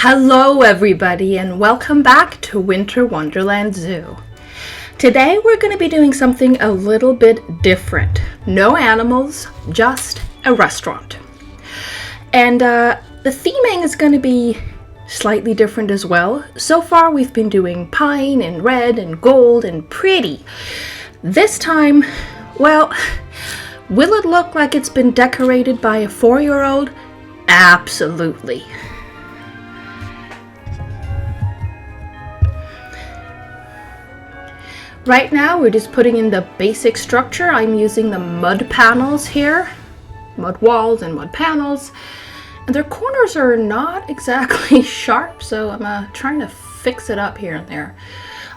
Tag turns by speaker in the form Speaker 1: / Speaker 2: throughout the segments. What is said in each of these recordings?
Speaker 1: Hello everybody and welcome back to Winter Wonderland Zoo. Today we're going to be doing something a little bit different. No animals, just a restaurant. And the theming is going to be slightly different as well. So far we've been doing pine and red and gold and pretty. This time, well, will it look like it's been decorated by a 4-year-old? Absolutely. Right now we're just putting in the basic structure. I'm using the mud panels here, mud walls and mud panels, and their corners are not exactly sharp, so I'm trying to fix it up here and there.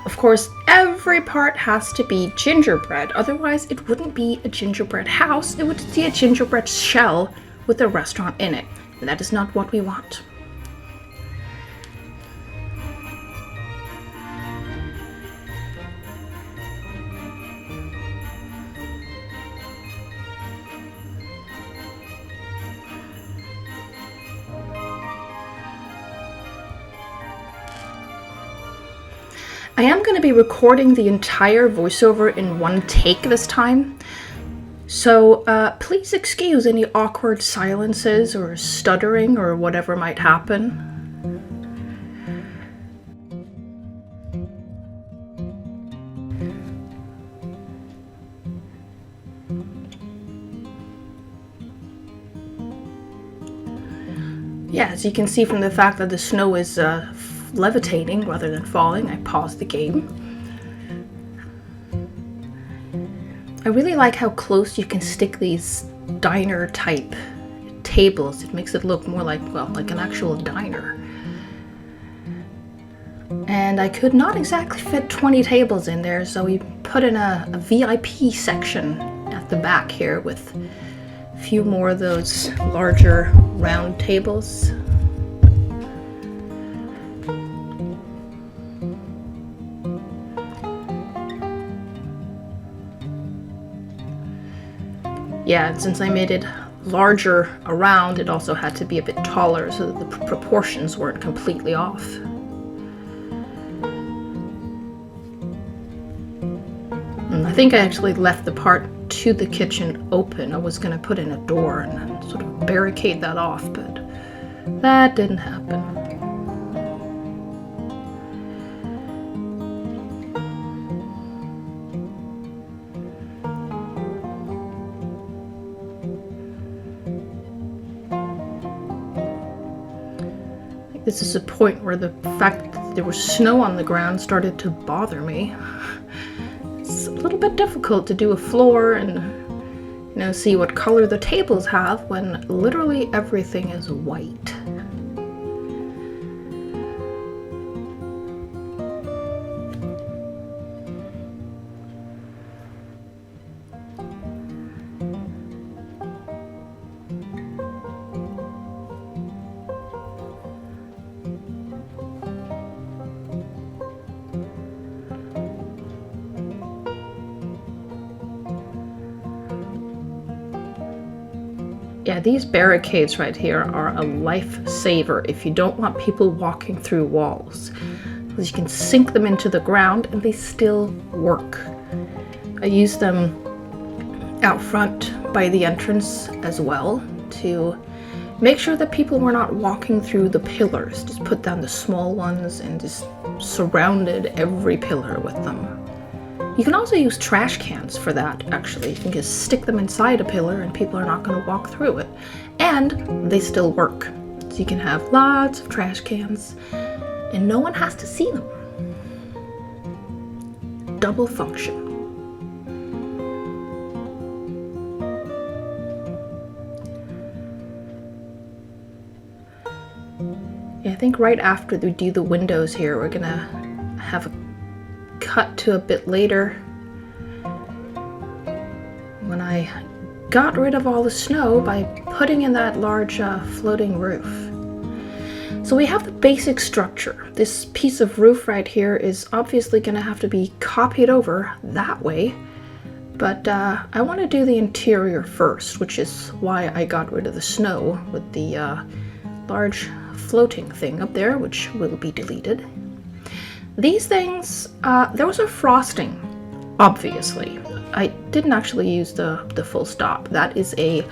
Speaker 1: Of course, every part has to be gingerbread, otherwise it wouldn't be a gingerbread house, it would be a gingerbread shell with a restaurant in it, and that is not what we want. I am going to be recording the entire voiceover in one take this time, so please excuse any awkward silences or stuttering or whatever might happen. Yeah, as you can see from the fact that the snow is levitating rather than falling, I paused the game. I really like how close you can stick these diner type tables. It makes it look more like, well, like an actual diner. And I could not exactly fit 20 tables in there, so we put in a VIP section at the back here with a few more of those larger round tables. Yeah, and since I made it larger around, it also had to be a bit taller so that the proportions weren't completely off. And I think I actually left the part to the kitchen open. I was going to put in a door and sort of barricade that off, but that didn't happen. This is a point where the fact that there was snow on the ground started to bother me. It's a little bit difficult to do a floor and, see what color the tables have when literally everything is white. Yeah, these barricades right here are a lifesaver if you don't want people walking through walls, because you can sink them into the ground and they still work. I use them out front by the entrance as well to make sure that people were not walking through the pillars. Just put down the small ones and just surrounded every pillar with them. You can also use trash cans for that, actually. You can just stick them inside a pillar and people are not going to walk through it. And they still work. So you can have lots of trash cans and no one has to see them. Double function. Yeah, I think right after we do the windows here, we're going to have a cut to a bit later when I got rid of all the snow by putting in that large floating roof. So we have the basic structure. This piece of roof right here is obviously going to have to be copied over that way, but I want to do the interior first, which is why I got rid of the snow with the large floating thing up there, which will be deleted. These things, those are frosting, obviously. I didn't actually use the full stop. That is a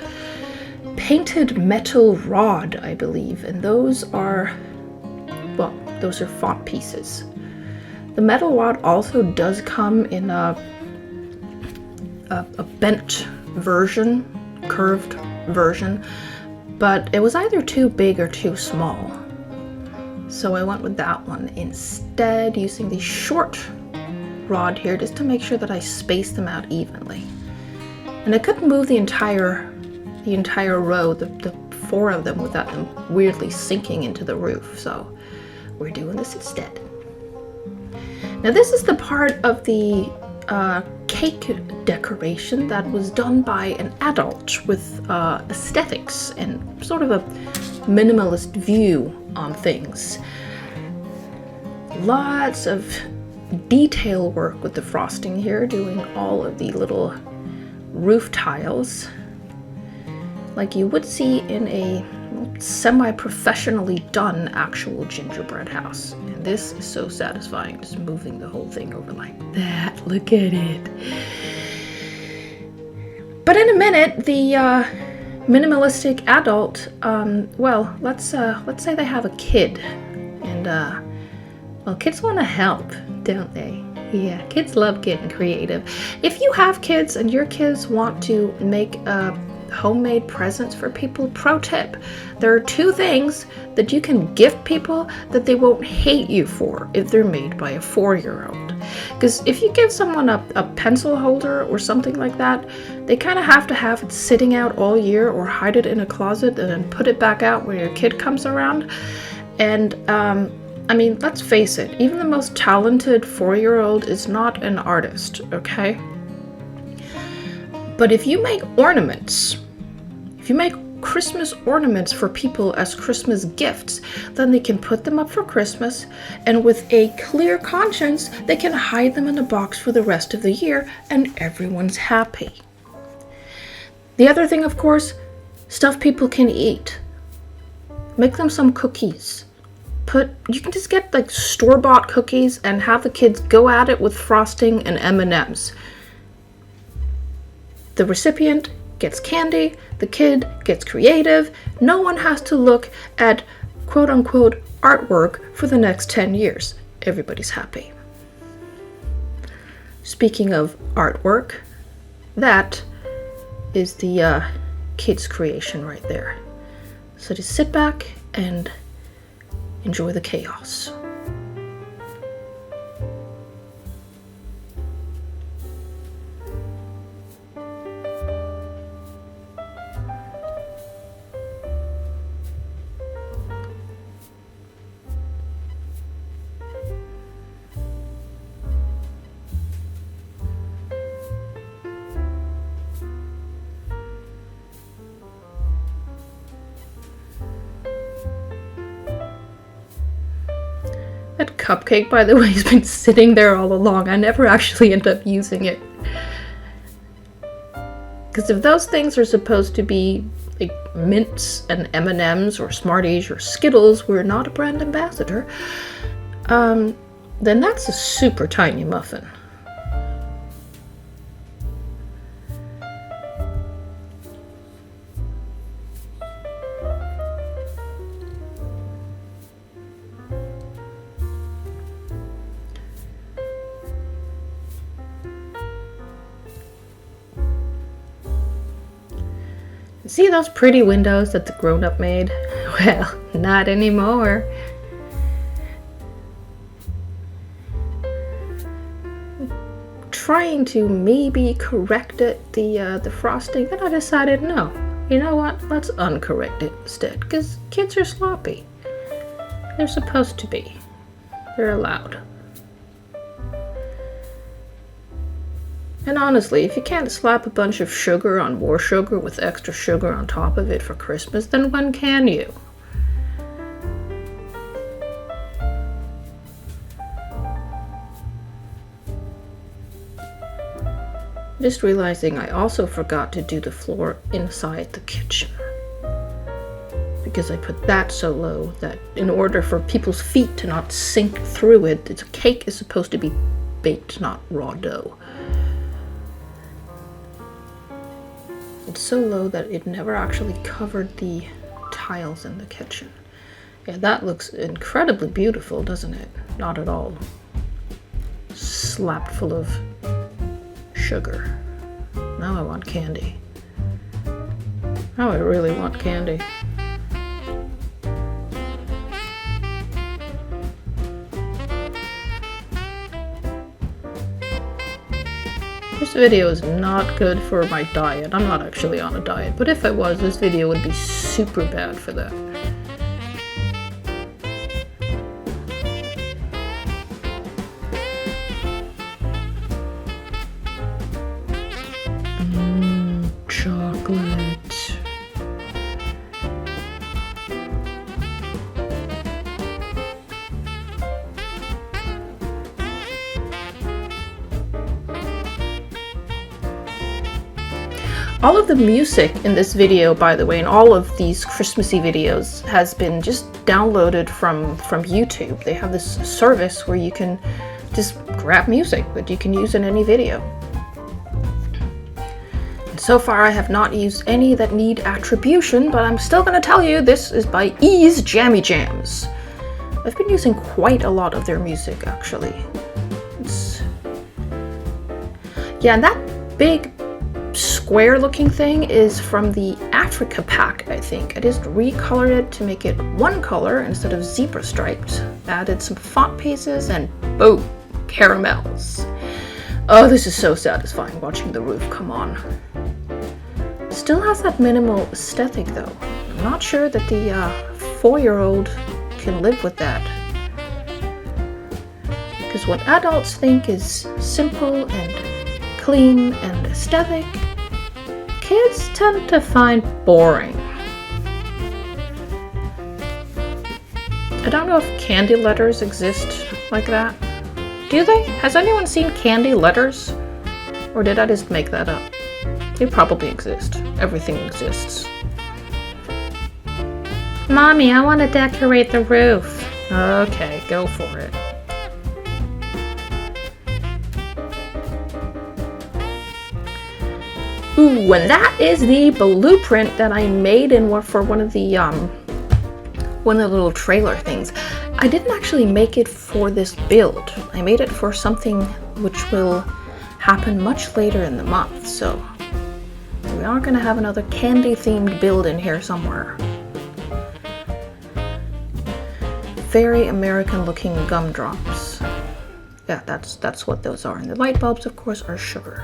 Speaker 1: painted metal rod, I believe, and those are font pieces. The metal rod also does come in a bent version, curved version, but it was either too big or too small. So I went with that one instead, using the short rod here just to make sure that I space them out evenly. And I couldn't move the entire row, the 4 of them, without them weirdly sinking into the roof. So we're doing this instead. Now this is the part of the cake decoration that was done by an adult with aesthetics and sort of a minimalist view on things. Lots of detail work with the frosting here, doing all of the little roof tiles like you would see in a semi-professionally done actual gingerbread house. And this is so satisfying, just moving the whole thing over like that. Look at it. But in a minute, the minimalistic adult, well, let's say they have a kid, and well, kids want to help, don't they? Yeah, kids love getting creative. If you have kids and your kids want to make homemade presents for people, pro tip: there are 2 things that you can gift people that they won't hate you for if they're made by a 4-year-old. Because if you give someone a pencil holder or something like that, they kind of have to have it sitting out all year or hide it in a closet and then put it back out when your kid comes around. And I mean, let's face it, even the most talented 4-year-old is not an artist, okay? But if you make ornaments, if you make Christmas ornaments for people as Christmas gifts, then they can put them up for Christmas, and with a clear conscience, they can hide them in a box for the rest of the year, and everyone's happy. The other thing, of course, stuff people can eat. Make them some cookies. You can just get like store-bought cookies and have the kids go at it with frosting and M&Ms. The recipient gets candy, the kid gets creative. No one has to look at quote-unquote artwork for the next 10 years. Everybody's happy. Speaking of artwork, that is the kid's creation right there. So just sit back and enjoy the chaos. That cupcake, by the way, has been sitting there all along. I never actually end up using it. Because if those things are supposed to be like mints and M&Ms or Smarties or Skittles, we're not a brand ambassador, then that's a super tiny muffin. See those pretty windows that the grown-up made? Well, not anymore. Trying to maybe correct it, the frosting, then I decided no. You know what? Let's uncorrect it instead, because kids are sloppy. They're supposed to be. They're allowed. And honestly, if you can't slap a bunch of sugar on more sugar with extra sugar on top of it for Christmas, then when can you? Just realizing I also forgot to do the floor inside the kitchen. because I put that so low that in order for people's feet to not sink through it, the cake is supposed to be baked, not raw dough. It's so low that it never actually covered the tiles in the kitchen. Yeah, that looks incredibly beautiful, doesn't it? Not at all. Slapped full of sugar. Now I want candy. Now I really want candy. This video is not good for my diet. I'm not actually on a diet, but if I was, this video would be super bad for that. Chocolate. All of the music in this video, by the way, and all of these Christmassy videos has been just downloaded from YouTube. They have this service where you can just grab music that you can use in any video. And so far I have not used any that need attribution, but I'm still going to tell you this is by Ease Jammy Jams. I've been using quite a lot of their music, actually. Yeah, and that big square looking thing is from the Africa pack, I think. I just recolored it to make it one color instead of zebra striped. Added some font pieces and boom, caramels. Oh, this is so satisfying watching the roof come on. Still has that minimal aesthetic though. I'm not sure that the 4-year-old can live with that. Because what adults think is simple and clean and aesthetic, kids tend to find boring. I don't know if candy letters exist like that. Do they? Has anyone seen candy letters? Or did I just make that up? They probably exist. Everything exists. Mommy, I want to decorate the roof. Okay, go for it. Ooh, and that is the blueprint that I made for one of the little trailer things. I didn't actually make it for this build. I made it for something which will happen much later in the month, so we are going to have another candy themed build in here somewhere. Very American looking gumdrops. Yeah, that's what those are. And the light bulbs, of course, are sugar.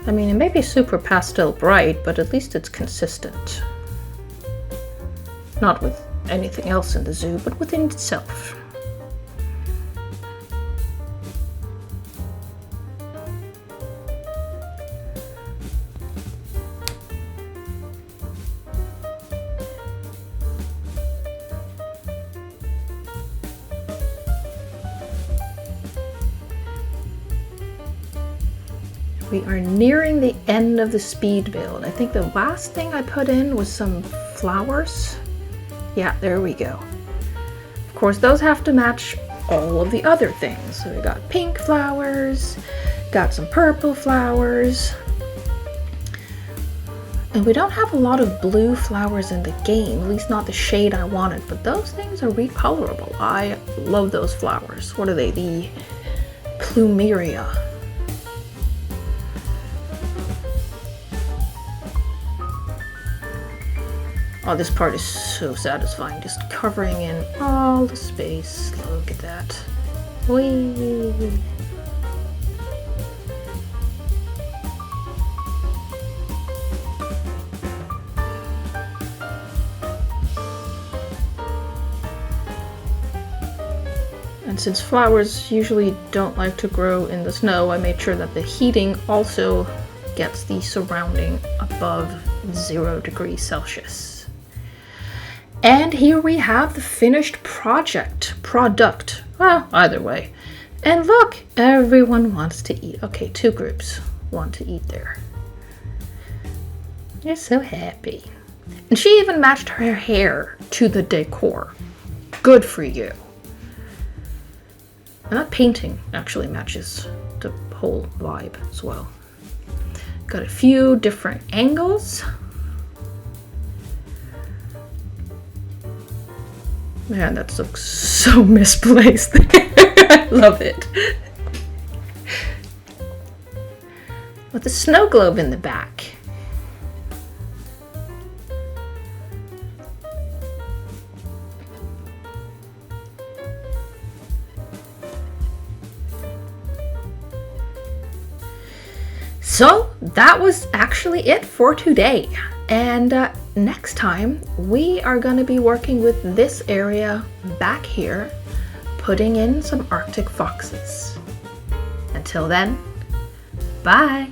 Speaker 1: I mean, it may be super pastel bright, but at least it's consistent. Not with anything else in the zoo, but within itself. We are nearing the end of the speed build. I think the last thing I put in was some flowers. Yeah, there we go. Of course, those have to match all of the other things. So we got pink flowers, got some purple flowers. And we don't have a lot of blue flowers in the game, at least not the shade I wanted, but those things are recolorable. I love those flowers. What are they? The plumeria. Oh, this part is so satisfying, just covering in all the space. Look at that. Whee! And since flowers usually don't like to grow in the snow, I made sure that the heating also gets the surrounding above 0 degrees Celsius. And here we have the finished product. Well, either way. And look, everyone wants to eat. Okay, 2 groups want to eat there. You're so happy. And she even matched her hair to the decor. Good for you. And that painting actually matches the whole vibe as well. Got a few different angles. Man, that looks so misplaced. I love it. With the snow globe in the back. So that was actually it for today. And next time we are going to be working with this area back here, putting in some Arctic foxes. Until then, bye.